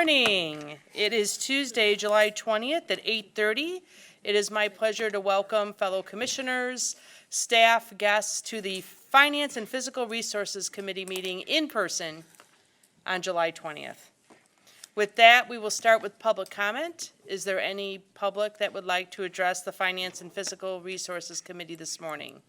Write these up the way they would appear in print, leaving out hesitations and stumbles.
morning. It is Tuesday, July 20th at 8:30. It is my pleasure to welcome fellow commissioners, staff, guests to the Finance and Physical Resources Committee meeting in person on July 20th. With that, we will start with public comment. Is there any public that would like to address the Finance and Physical Resources Committee this morning?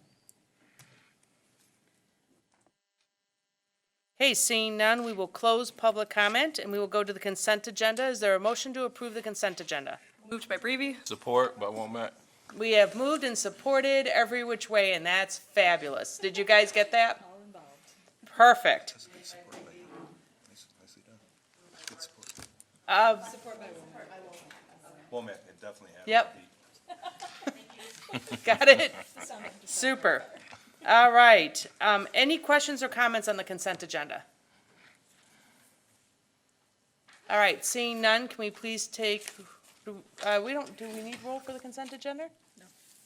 Okay, seeing none, we will close public comment and we will go to the consent agenda. Is there a motion to approve the consent agenda? Moved by Brevi. Support by Womack. We have moved and supported every which way, and that's fabulous. Did you guys get that? All involved. Perfect. Support by Womack. Womack, it definitely happened. Yep. Got it? Super. All right. Any questions or comments on the consent agenda? All right, seeing none, can we please take, do we need roll for the consent agenda?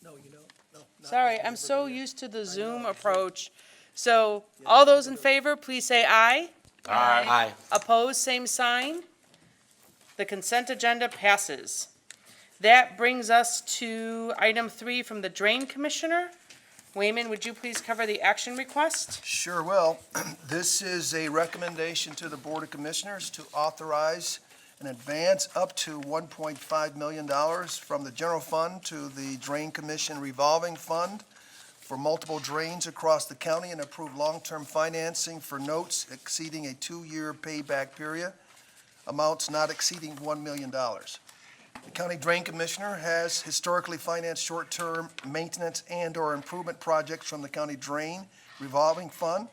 No, you don't. No. not Sorry, yet. I'm so used to the Zoom approach. So, all those in favor, please say aye. Aye. Opposed, same sign. The consent agenda passes. That brings us to item 3 from the Drain Commissioner. Wayman, would you please cover the action request? Sure will. This is a recommendation to the Board of Commissioners to authorize an advance up to $1.5 million from the general fund to the Drain Commission revolving fund for multiple drains across the county and approve long-term financing for notes exceeding a 2-year payback period, amounts not exceeding $1 million. The County Drain Commissioner has historically financed short-term maintenance and/or improvement projects from the county drain revolving fund.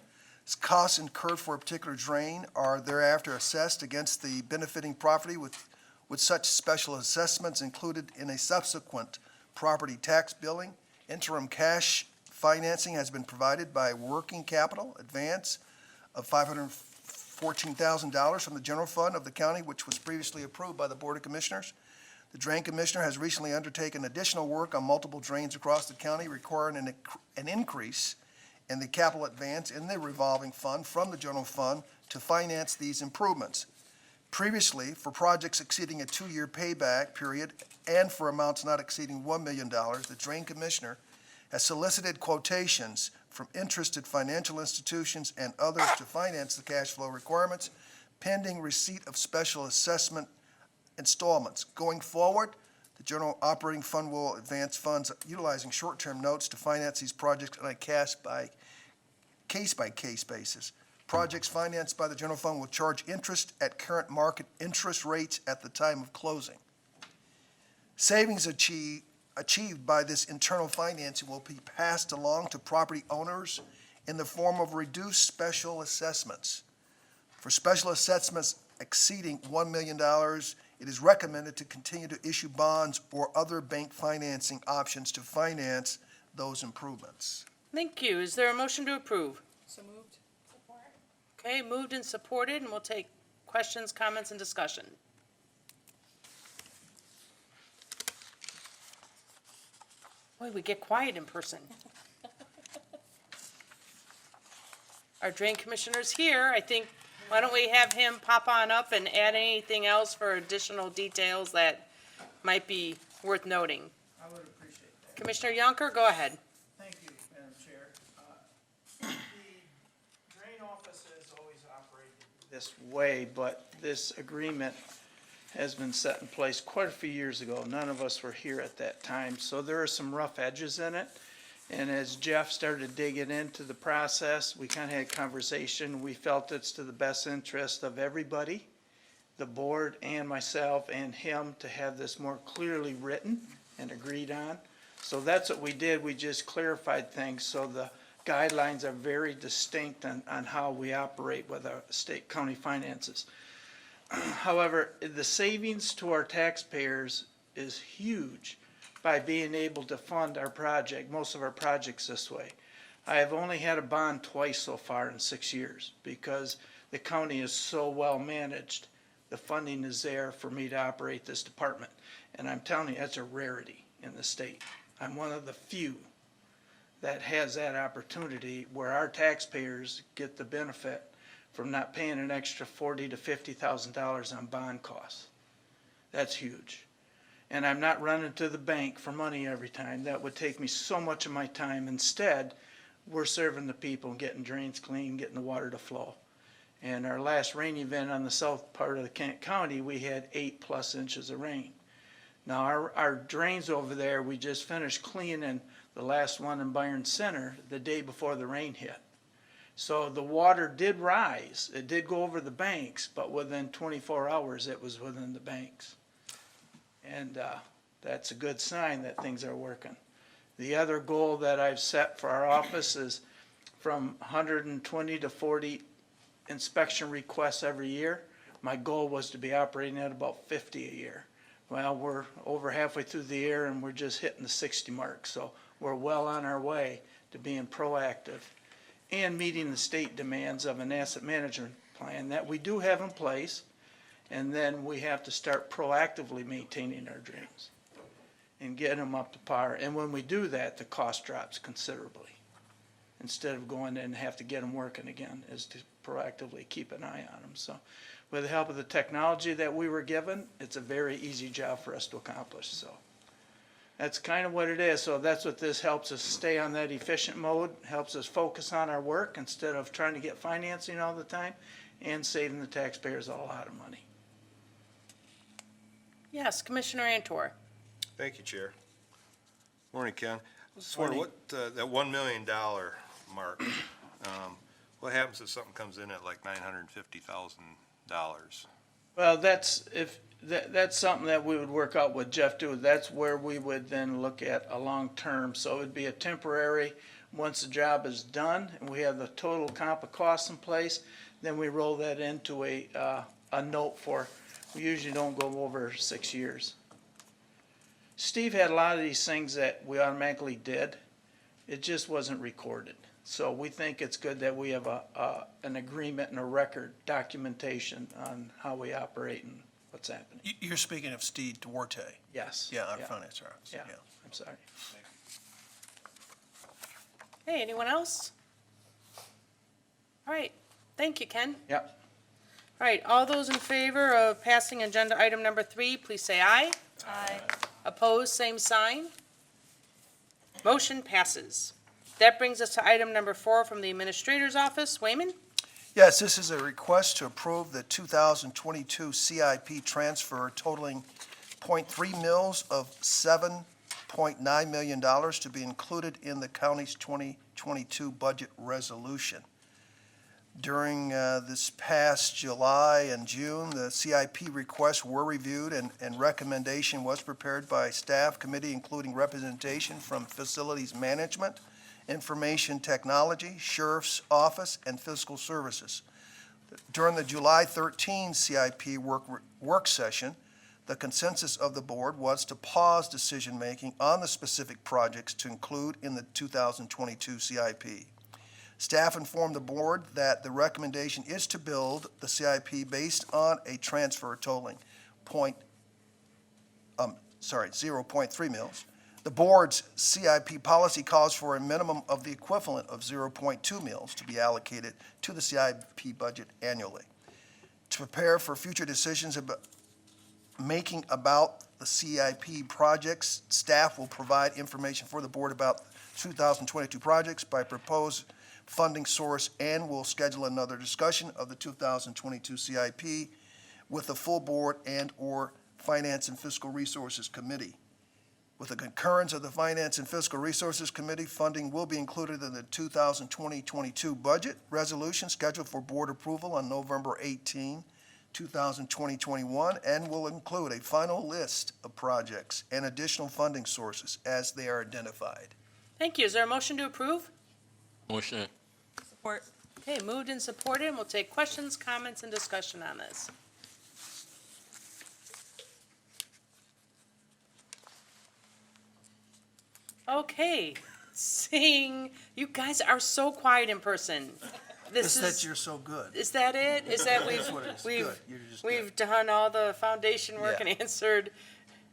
Costs incurred for a particular drain are thereafter assessed against the benefiting property with such special assessments included in a subsequent property tax billing. Interim cash financing has been provided by working capital advance of $514,000 from the general fund of the county, which was previously approved by the Board of Commissioners. The Drain Commissioner has recently undertaken additional work on multiple drains across the county, requiring an increase in the capital advance in the revolving fund from the general fund to finance these improvements. Previously, for projects exceeding a 2-year payback period and for amounts not exceeding $1 million, the Drain Commissioner has solicited quotations from interested financial institutions and others to finance the cash flow requirements pending receipt of special assessment installments. Going forward, the general operating fund will advance funds utilizing short-term notes to finance these projects on a case-by-case basis. Projects financed by the general fund will charge interest at current market interest rates at the time of closing. Savings achieved by this internal financing will be passed along to property owners in the form of reduced special assessments. For special assessments exceeding $1 million, it is recommended to continue to issue bonds or other bank financing options to finance those improvements. Thank you. Is there a motion to approve? So moved. Support. Okay, moved and supported, and we'll take questions, comments, and discussion. Boy, we get quiet in person. Our Drain Commissioner's here. I think, why don't we have him pop on up and add anything else for additional details that might be worth noting? I would appreciate that. Commissioner Yonker, go ahead. Thank you, Madam Chair. The drain office has always operated this way, but this agreement has been set in place quite a few years ago. None of us were here at that time, so there are some rough edges in it. And as Jeff started digging into the process, we kind of had a conversation. We felt it's to the best interest of everybody, the board and myself and him, to have this more clearly written and agreed on. So that's what we did. We just clarified things so the guidelines are very distinct on how we operate with our state county finances. However, the savings to our taxpayers is huge by being able to fund our project, most of our projects this way. I have only had a bond twice so far in 6 years because the county is so well managed. The funding is there for me to operate this department. And I'm telling you, that's a rarity in the state. I'm one of the few that has that opportunity where our taxpayers get the benefit from not paying an extra $40,000 to $50,000 on bond costs. That's huge. And I'm not running to the bank for money every time. That would take me so much of my time. Instead, we're serving the people, getting drains clean, getting the water to flow. And our last rain event on the south part of the Kent County, we had 8+ inches of rain. Now, our drains over there, we just finished cleaning the last one in Byron Center the day before the rain hit. So the water did rise. It did go over the banks, but within 24 hours, it was within the banks. And that's a good sign that things are working. The other goal that I've set for our office is from 120 to 40 inspection requests every year. My goal was to be operating at about 50 a year. Well, we're over halfway through the year and we're just hitting the 60 mark. So we're well on our way to being proactive and meeting the state demands of an asset management plan that we do have in place. And then we have to start proactively maintaining our drains and getting them up to par. And when we do that, the cost drops considerably. Instead of going in and have to get them working again, is to proactively keep an eye on them. So with the help of the technology that we were given, it's a very easy job for us to accomplish. So that's kind of what it is. So that's what this helps us stay on that efficient mode, helps us focus on our work instead of trying to get financing all the time, and saving the taxpayers a lot of money. Yes, Commissioner Antor. Thank you, Chair. Morning, Ken. Just wonder what, that $1 million mark, what happens if something comes in at like $950,000? Well, that's something that we would work out with Jeff too. That's where we would then look at a long term. So it would be a temporary, once the job is done and we have the total comp of costs in place, then we roll that into a note for, we usually don't go over 6 years. Steve had a lot of these things that we automatically did. It just wasn't recorded. So we think it's good that we have an agreement and a record documentation on how we operate and what's happening. You're speaking of Steve Duarte. Yes. Yeah, our finance officer. Yeah, I'm sorry. Hey, anyone else? All right, thank you, Ken. Yep. All right, all those in favor of passing agenda item number 3, please say aye. Aye. Opposed, same sign. Motion passes. That brings us to item number 4 from the Administrator's Office. Wayman? Yes, this is a request to approve the 2022 CIP transfer totaling .3 mils of $7.9 million to be included in the county's 2022 budget resolution. During this past July and June, the CIP requests were reviewed and recommendation was prepared by staff committee, including representation from Facilities Management, Information Technology, Sheriff's Office, and Fiscal Services. During the July 13 CIP work session, the consensus of the board was to pause decision-making on the specific projects to include in the 2022 CIP. Staff informed the board that the recommendation is to build the CIP based on a transfer totaling 0.3 mils. The board's CIP policy calls for a minimum of the equivalent of 0.2 mils to be allocated to the CIP budget annually. To prepare for future decisions about the CIP projects, staff will provide information for the board about 2022 projects by proposed funding source and will schedule another discussion of the 2022 CIP with the full board and/or Finance and Fiscal Resources Committee. With the concurrence of the Finance and Fiscal Resources Committee, funding will be included in the 2020-22 budget resolution scheduled for board approval on November 18, 2020-21, and will include a final list of projects and additional funding sources as they are identified. Thank you. Is there a motion to approve? Motion. Support. Okay, moved and supported, and we'll take questions, comments, and discussion on this. Okay, seeing, you guys are so quiet in person. It's that you're so good. Is that it? Is that That's what it is. Good. You're just good. we've done all the foundation work Yeah. and answered,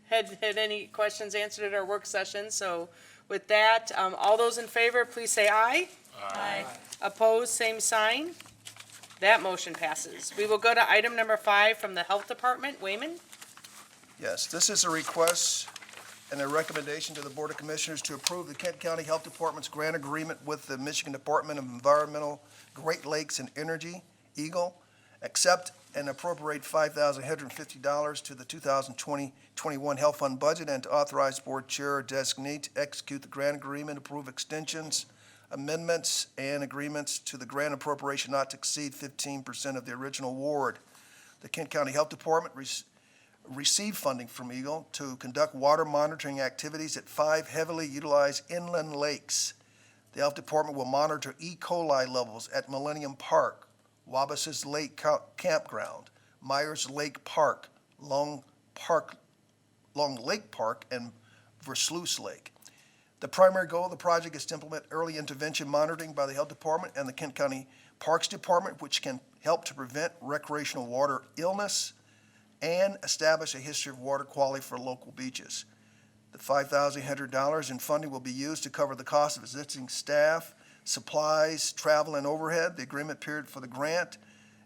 had any questions answered at our work session? So with that, all those in favor, please say aye. Aye. Opposed, same sign. That motion passes. We will go to item number 5 from the Health Department. Wayman? Yes, this is a request and a recommendation to the Board of Commissioners to approve the Kent County Health Department's grant agreement with the Michigan Department of Environmental, Great Lakes and Energy, EGLE, accept and appropriate $5,150 to the 2020-21 Health Fund budget, and to authorize Board Chair or designee to execute the grant agreement, approve extensions, amendments, and agreements to the grant appropriation not to exceed 15% of the original award. The Kent County Health Department received funding from EGLE to conduct water monitoring activities at 5 heavily utilized inland lakes. The Health Department will monitor E. coli levels at Millennium Park, Wabasis Lake Campground, Myers Lake Park, Long Lake Park, and Versluis Lake. The primary goal of the project is to implement early intervention monitoring by the Health Department and the Kent County Parks Department, which can help to prevent recreational water illness and establish a history of water quality for local beaches. The $5,100 in funding will be used to cover the cost of existing staff, supplies, travel, and overhead. The agreement period for the grant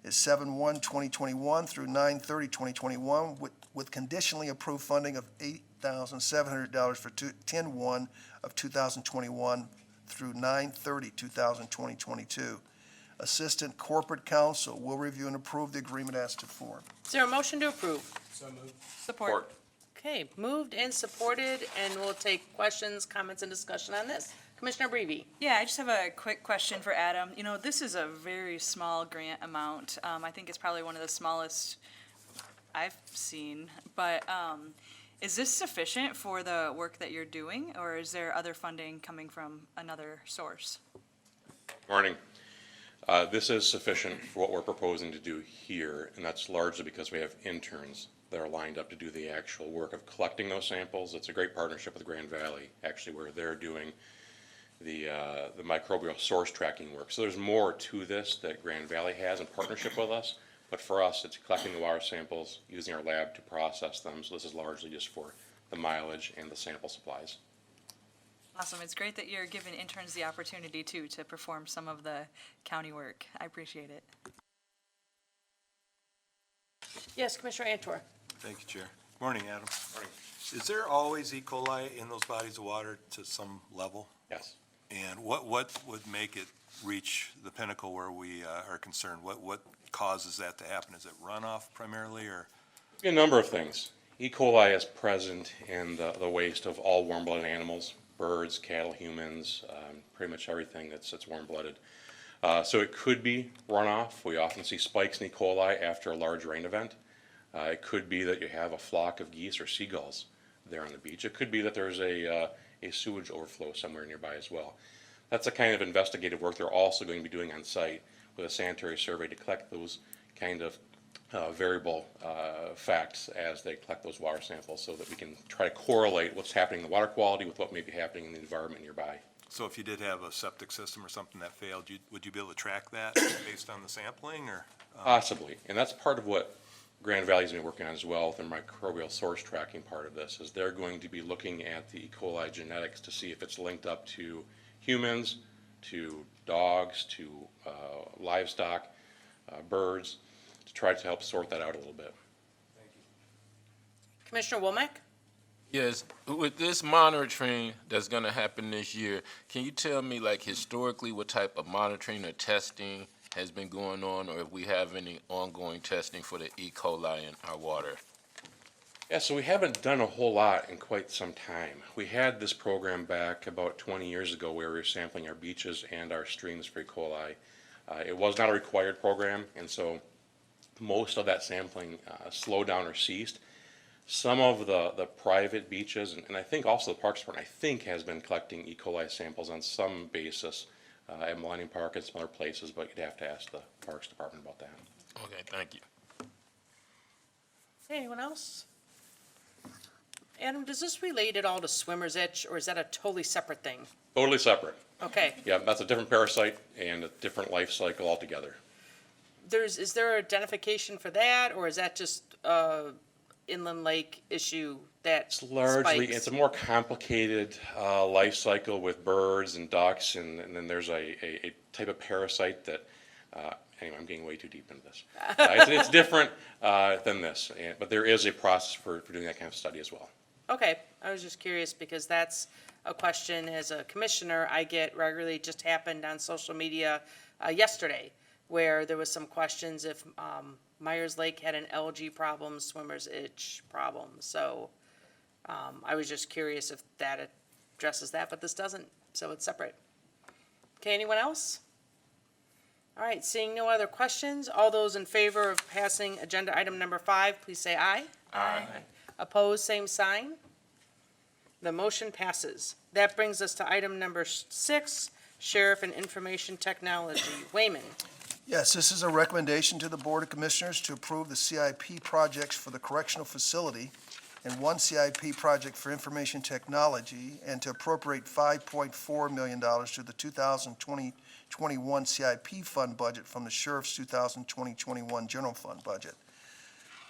is 7/1/2021 through 9/30/2021, with conditionally approved funding of $8,700 for 10/1 of 2021 through 9/30/2022. Assistant Corporate Counsel will review and approve the agreement as to form. Is there a motion to approve? Support. Okay, moved and supported, and we'll take questions, comments, and discussion on this. Commissioner Breve? Yeah, I just have a quick question for Adam. You know, this is a very small grant amount. I think it's probably one of the smallest I've seen. But is this sufficient for the work that you're doing, or is there other funding coming from another source? Morning. This is sufficient for what we're proposing to do here, and that's largely because we have interns that are lined up to do the actual work of collecting those samples. It's a great partnership with Grand Valley, actually, where they're doing the microbial source tracking work. So there's more to this that Grand Valley has in partnership with us, but for us, it's collecting the water samples, using our lab to process them. So this is largely just for the mileage and the sample supplies. Awesome. It's great that you're giving interns the opportunity, too, to perform some of the county work. I appreciate it. Yes, Commissioner Antor? Thank you, Chair. Morning, Adam. Morning. Is there always E. coli in those bodies of water to some level? Yes. And what would make it reach the pinnacle where we are concerned? What causes that to happen? Is it runoff primarily, or? A number of things. E. coli is present in the waste of all warm-blooded animals, birds, cattle, humans, pretty much everything that's warm-blooded. So it could be runoff. We often see spikes in E. coli after a large rain event. It could be that you have a flock of geese or seagulls there on the beach. It could be that there's a sewage overflow somewhere nearby as well. That's the kind of investigative work they're also going to be doing on site with a sanitary survey to collect those kind of variable facts as they collect those water samples, so that we can try to correlate what's happening in the water quality with what may be happening in the environment nearby. So if you did have a septic system or something that failed, would you be able to track that based on the sampling, or? Possibly, and that's part of what Grand Valley's been working on as well with their microbial source tracking part of this, is they're going to be looking at the E. coli genetics to see if it's linked up to humans, to dogs, to livestock, birds, to try to help sort that out a little bit. Commissioner Womack? Yes, with this monitoring that's gonna happen this year, can you tell me, like, historically, what type of monitoring or testing has been going on, or if we have any ongoing testing for the E. coli in our water? Yeah, so we haven't done a whole lot in quite some time. We had this program back about 20 years ago where we were sampling our beaches and our streams for E. coli. It was not a required program, and so most of that sampling slowed down or ceased. Some of the private beaches, and I think also the Parks Department, I think, has been collecting E. coli samples on some basis at Millennium Park and some other places, but you'd have to ask the Parks Department about that. Okay, thank you. Anyone else? Adam, does this relate at all to swimmer's itch, or is that a totally separate thing? Totally separate. Okay. Yeah, that's a different parasite and a different life cycle altogether. Is there identification for that, or is that just inland lake issue that It's largely, spikes? it's a more complicated life cycle with birds and ducks, and then there's a type of parasite that Anyway, I'm getting way too deep into this. It's different than this, but there is a process for doing that kind of study as well. Okay, I was just curious because that's a question as a commissioner I get regularly. It just happened on social media yesterday where there was some questions if Myers Lake had an algae problem, swimmer's itch problem. So I was just curious if that addresses that, but this doesn't, so it's separate. Okay, anyone else? All right, seeing no other questions, all those in favor of passing agenda item number 5, please say aye. Aye. Opposed, same sign. The motion passes. That brings us to item number 6, Sheriff and Information Technology. Wayman. Yes, this is a recommendation to the Board of Commissioners to approve the CIP projects for the correctional facility and one CIP project for information technology, and to appropriate $5.4 million to the 2020-21 CIP fund budget from the Sheriff's 2020-21 General Fund budget.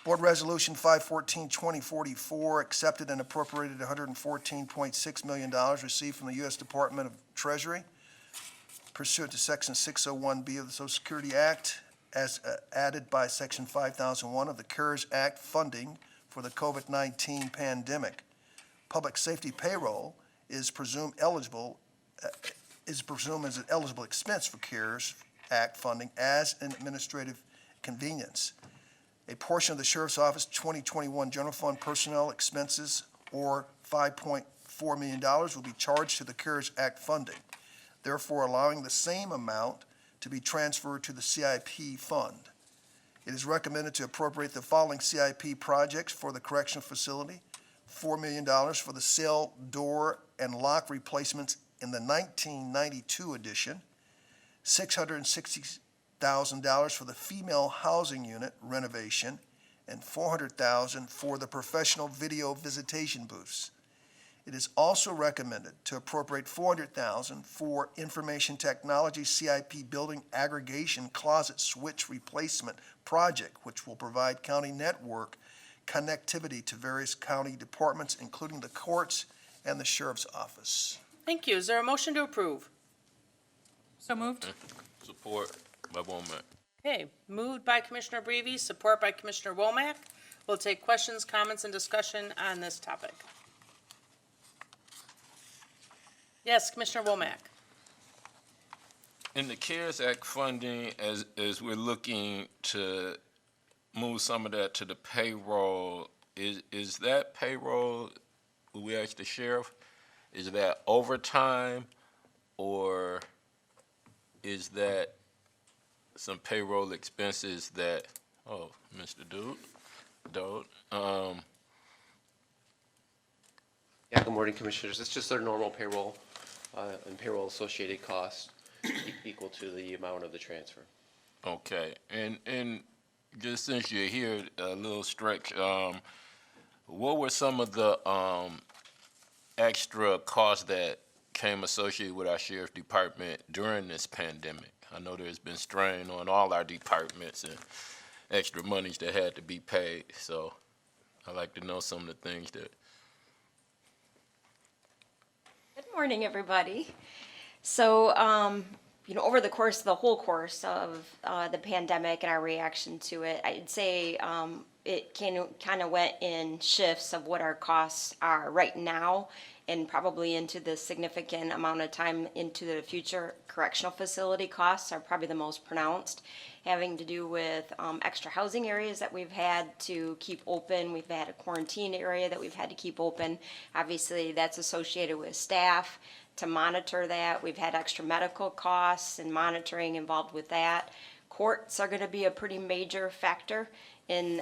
Board Resolution 514-2044 accepted and appropriated $114.6 million received from the U.S. Department of Treasury pursuant to Section 601B of the Social Security Act as added by Section 5001 of the CARES Act funding for the COVID-19 pandemic. Public safety payroll is presumed as an eligible expense for CARES Act funding as an administrative convenience. A portion of the Sheriff's Office 2021 General Fund personnel expenses, or $5.4 million, will be charged to the CARES Act funding, therefore allowing the same amount to be transferred to the CIP fund. It is recommended to appropriate the following CIP projects for the correctional facility: $4 million for the cell door and lock replacements in the 1992 edition, $660,000 for the female housing unit renovation, and $400,000 for the professional video visitation booths. It is also recommended to appropriate $400,000 for information technology CIP building aggregation closet switch replacement project, which will provide county network connectivity to various county departments, including the courts and the sheriff's office. Thank you. Is there a motion to approve? So moved. Support by Womack. Okay, moved by Commissioner Breve, support by Commissioner Womack. We'll take questions, comments, and discussion on this topic. Yes, Commissioner Womack. In the CARES Act funding, as we're looking to move some of that to the payroll, is that payroll, we asked the sheriff, is that overtime, or is that some payroll expenses that, Mr. Dode, Yeah, good morning, Commissioners. It's just their normal payroll and payroll associated costs equal to the amount of the transfer. okay, and just since you're here, a little stretch, what were some of the extra costs that came associated with our sheriff's department during this pandemic? I know there's been strain on all our departments and extra monies that had to be paid, so I'd like to know some of the things that. Good morning, everybody. So, over the whole course of the pandemic and our reaction to it, I'd say it kind of went in shifts of what our costs are right now and probably into the significant amount of time into the future. Correctional facility costs are probably the most pronounced, having to do with extra housing areas that we've had to keep open. We've had a quarantine area that we've had to keep open. Obviously, that's associated with staff to monitor that. We've had extra medical costs and monitoring involved with that. Courts are going to be a pretty major factor in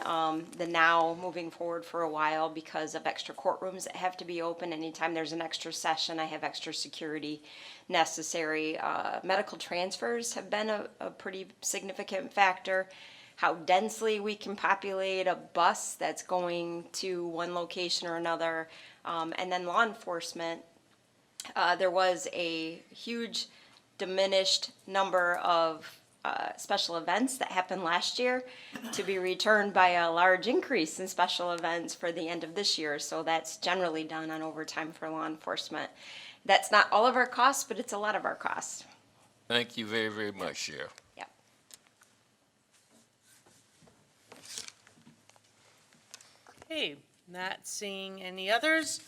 the now moving forward for a while because of extra courtrooms that have to be open. Anytime there's an extra session, I have extra security necessary. Medical transfers have been a pretty significant factor. How densely we can populate a bus that's going to one location or another. And then law enforcement, there was a huge diminished number of special events that happened last year to be returned by a large increase in special events for the end of this year. So that's generally done on overtime for law enforcement. That's not all of our costs, but it's a lot of our costs. Thank you very, very much, Sheriff. Yep. Okay, not seeing any others.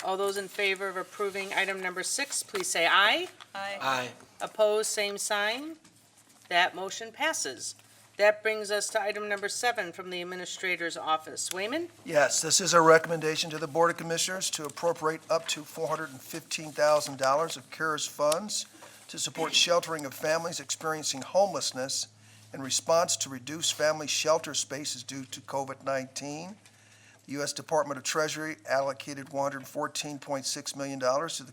All those in favor of approving item number 6, please say aye. Aye. Opposed, same sign. That motion passes. That brings us to item number 7 from the Administrator's Office. Wayman? Yes, this is a recommendation to the Board of Commissioners to appropriate up to $415,000 of CARES funds to support sheltering of families experiencing homelessness in response to reduced family shelter spaces due to COVID-19. The U.S. Department of Treasury allocated $114.6 million to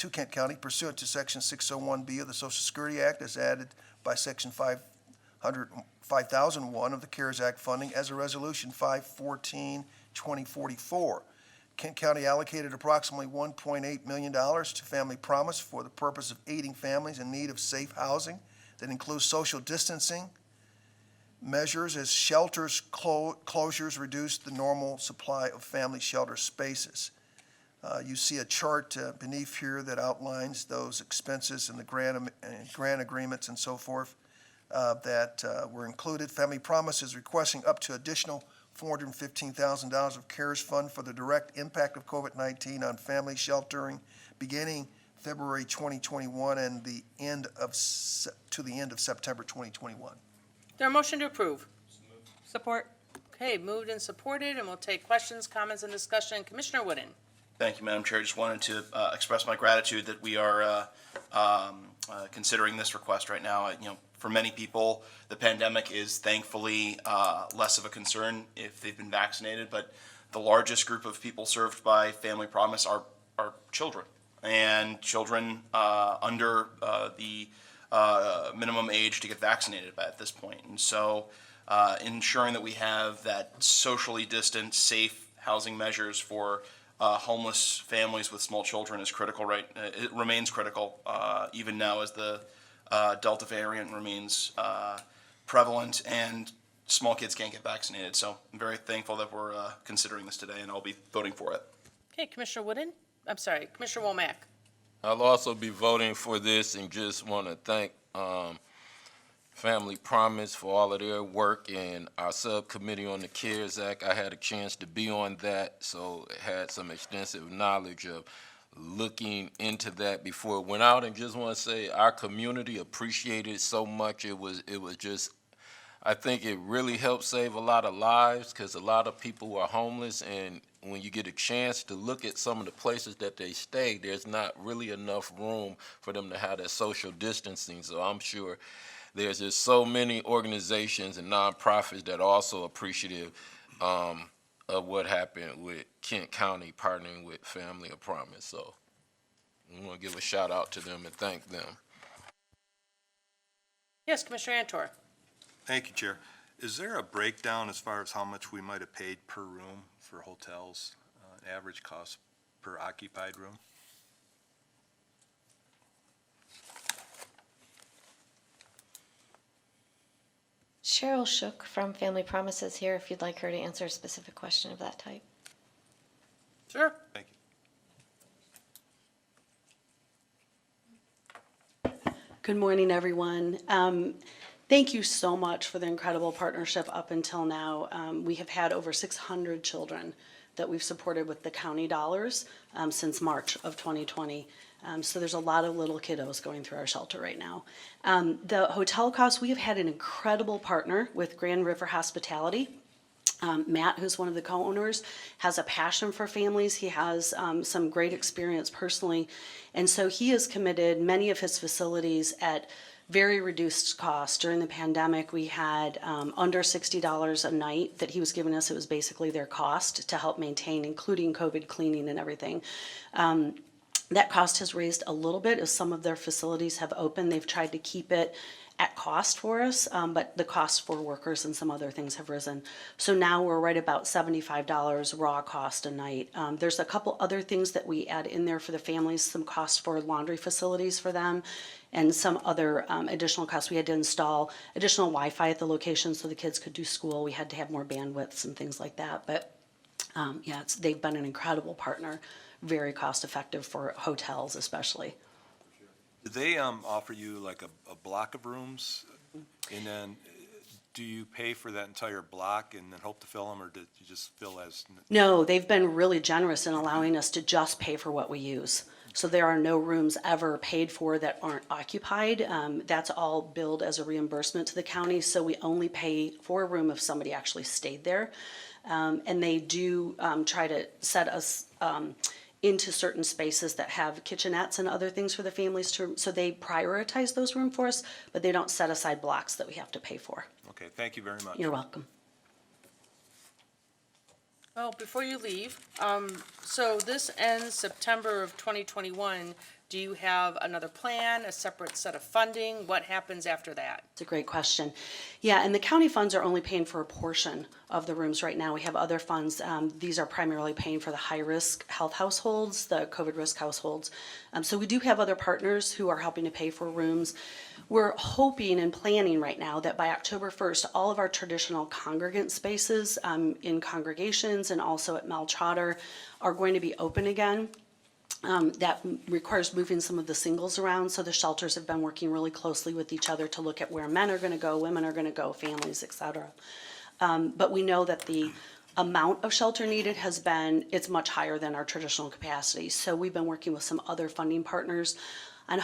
Kent County pursuant to Section 601B of the Social Security Act as added by Section 5001 of the CARES Act funding as a Resolution 514-2044. Kent County allocated approximately $1.8 million to Family Promise for the purpose of aiding families in need of safe housing that includes social distancing measures as shelters closures reduce the normal supply of family shelter spaces. You see a chart beneath here that outlines those expenses and the grant agreements and so forth that were included. Family Promise is requesting up to additional $415,000 of CARES fund for the direct impact of COVID-19 on family sheltering beginning February 2021 and to the end of September 2021. There a motion to approve? Support. Okay, moved and supported, and we'll take questions, comments, and discussion. Commissioner Wooden? Thank you, Madam Chair. Just wanted to express my gratitude that we are considering this request right now. For many people, the pandemic is thankfully less of a concern if they've been vaccinated, but the largest group of people served by Family Promise are children, and children under the minimum age to get vaccinated at this point. And so ensuring that we have that socially distant, safe housing measures for homeless families with small children is critical, right? It remains critical, even now as the Delta variant remains prevalent and small kids can't get vaccinated. So I'm very thankful that we're considering this today, and I'll be voting for it. Okay, Commissioner Wooden? I'm sorry, Commissioner Womack? I'll also be voting for this and just want to thank Family Promise for all of their work and our subcommittee on the CARES Act. I had a chance to be on that, so had some extensive knowledge of looking into that before it went out, and just want to say our community appreciated it so much. It was just, I think it really helped save a lot of lives because a lot of people are homeless, and when you get a chance to look at some of the places that they stay, there's not really enough room for them to have that social distancing. So I'm sure there's just so many organizations and nonprofits that are also appreciative of what happened with Kent County partnering with Family of Promise. So I want to give a shout out to them and thank them. Yes, Commissioner Antor? Thank you, Chair. Is there a breakdown as far as how much we might have paid per room for hotels, average cost per occupied room? Cheryl Shook from Family Promises here, if you'd like her to answer a specific question of that type. Sure. Thank you. Good morning, everyone. Thank you so much for the incredible partnership up until now. We have had over 600 children that we've supported with the county dollars since March of 2020. So there's a lot of little kiddos going through our shelter right now. The hotel costs, we have had an incredible partner with Grand River Hospitality. Matt, who's one of the co-owners, has a passion for families. He has some great experience personally. And so he has committed many of his facilities at very reduced cost. During the pandemic, we had under $60 a night that he was giving us. It was basically their cost to help maintain, including COVID cleaning and everything. That cost has raised a little bit as some of their facilities have opened. They've tried to keep it at cost for us, but the cost for workers and some other things have risen. So now we're right about $75 raw cost a night. There's a couple other things that we add in there for the families, some cost for laundry facilities for them, and some other additional costs. We had to install additional Wi-Fi at the location so the kids could do school. We had to have more bandwidths and things like that. But yeah, they've been an incredible partner, very cost effective for hotels especially. Did they offer you like a block of rooms? And then do you pay for that entire block and then hope to fill them, or did you just fill as? No, they've been really generous in allowing us to just pay for what we use. So there are no rooms ever paid for that aren't occupied. That's all billed as a reimbursement to the county, so we only pay for a room if somebody actually stayed there. And they do try to set us into certain spaces that have kitchenettes and other things for the families to, so they prioritize those rooms for us, but they don't set aside blocks that we have to pay for. Okay, thank you very much. You're welcome. Well, before you leave, so this ends September of 2021. Do you have another plan, a separate set of funding? What happens after that? It's a great question. Yeah, and the county funds are only paying for a portion of the rooms right now. We have other funds. These are primarily paying for the high-risk health households, the COVID risk households. So we do have other partners who are helping to pay for rooms. We're hoping and planning right now that by October 1st, all of our traditional congregant spaces in congregations and also at Mel Trotter are going to be open again. That requires moving some of the singles around, so the shelters have been working really closely with each other to look at where men are going to go, women are going to go, families, et cetera. But we know that the amount of shelter needed it's much higher than our traditional capacity. So we've been working with some other funding partners and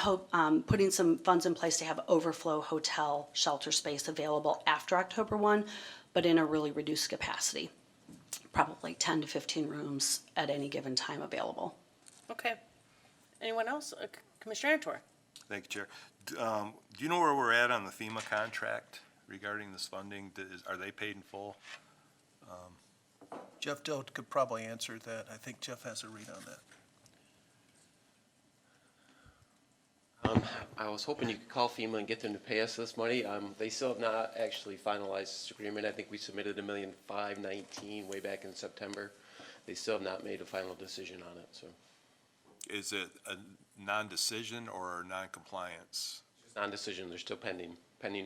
putting some funds in place to have overflow hotel shelter space available after October 1, but in a really reduced capacity, probably 10 to 15 rooms at any given time available. Okay. Anyone else? Commissioner Antor? Thank you, Chair. Do you know where we're at on the FEMA contract regarding this funding? Are they paid in full? Jeff Dote could probably answer that. I think Jeff has a read on that. I was hoping you could call FEMA and get them to pay us this money. They still have not actually finalized this agreement. I think we submitted $1,519,000 way back in September. They still have not made a final decision on it, so. Is it a non-decision or non-compliance? Non-decision, they're still pending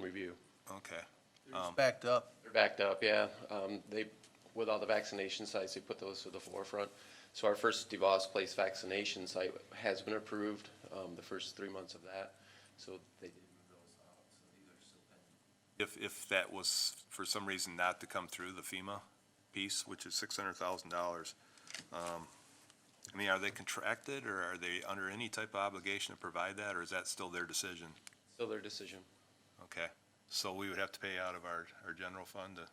review. Okay. It's backed up. They're backed up, yeah. With all the vaccination sites, they put those to the forefront. So our first DeVos Place vaccination site has been approved, the first 3 months of that. So they did move those out, so these are still pending. If that was for some reason not to come through the FEMA piece, which is $600,000, I mean, are they contracted or are they under any type of obligation to provide that, or is that still their decision? Still their decision. Okay, so we would have to pay out of our general fund to,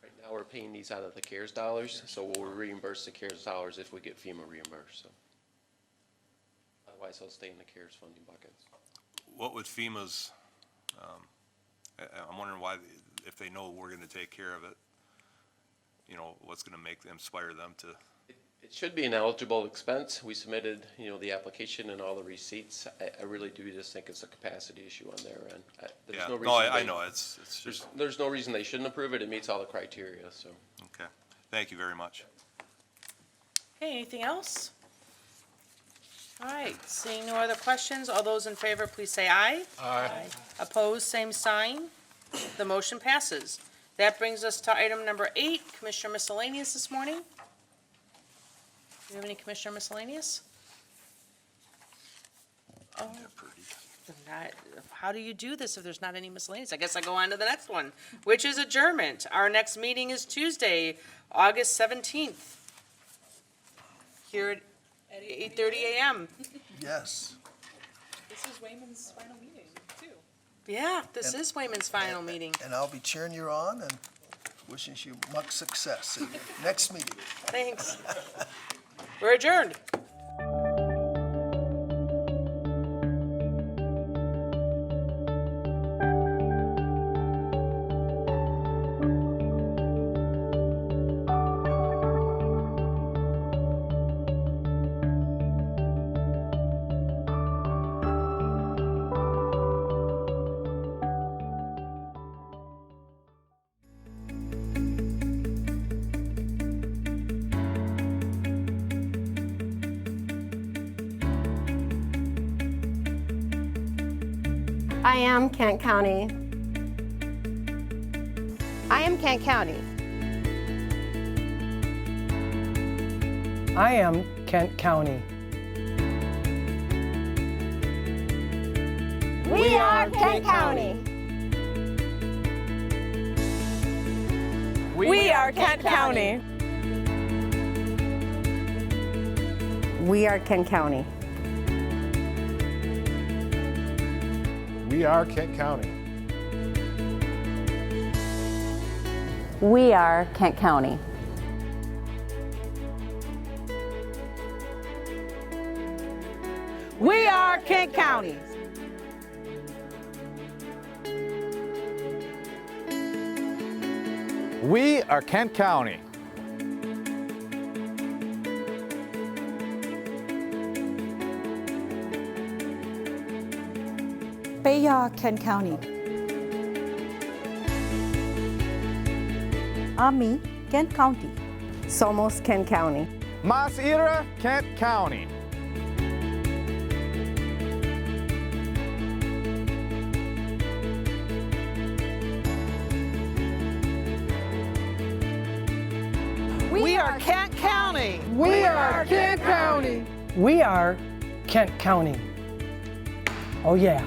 Right now, we're paying these out of the CARES dollars, so we'll reimburse the CARES dollars if we get FEMA reimbursed, so. Otherwise, they'll stay in the CARES funding buckets. what would FEMA's, I'm wondering why, if they know we're gonna take care of it, you know, what's gonna inspire them to, It should be an eligible expense. We submitted, the application and all the receipts. I really do just think it's a capacity issue on their end. There's yeah, no no, reason I they- know, it's just, There's no reason they shouldn't approve it. It meets all the criteria, so. okay, thank you very much. Okay, anything else? All right, seeing no other questions, all those in favor, please say aye. Aye. Opposed, same sign. The motion passes. That brings us to item number 8, Commissioner Miscellaneous this morning. Do you have any Commissioner Miscellaneous? Oh, how do you do this if there's not any miscellaneous? I guess I go on to the next one, which is adjournment. Our next meeting is Tuesday, August 17th, here at 8:30 a.m. Yes. This is Wayman's final meeting, too. Yeah, this is Wayman's final meeting. And I'll be cheering you on and wishing you much success in your next meeting. Thanks. We're adjourned. I am Kent County. I am Kent County. I am Kent County. We are Kent County. are Kent County. We are Kent County. We are Kent County. We are Kent County. We are Kent County. We are Kent County. Bayard, Kent County. Ami, Kent County. Somos Kent County. Mas Ira, Kent County. We are Kent County. We are Kent County. We are Kent County. Oh, yeah.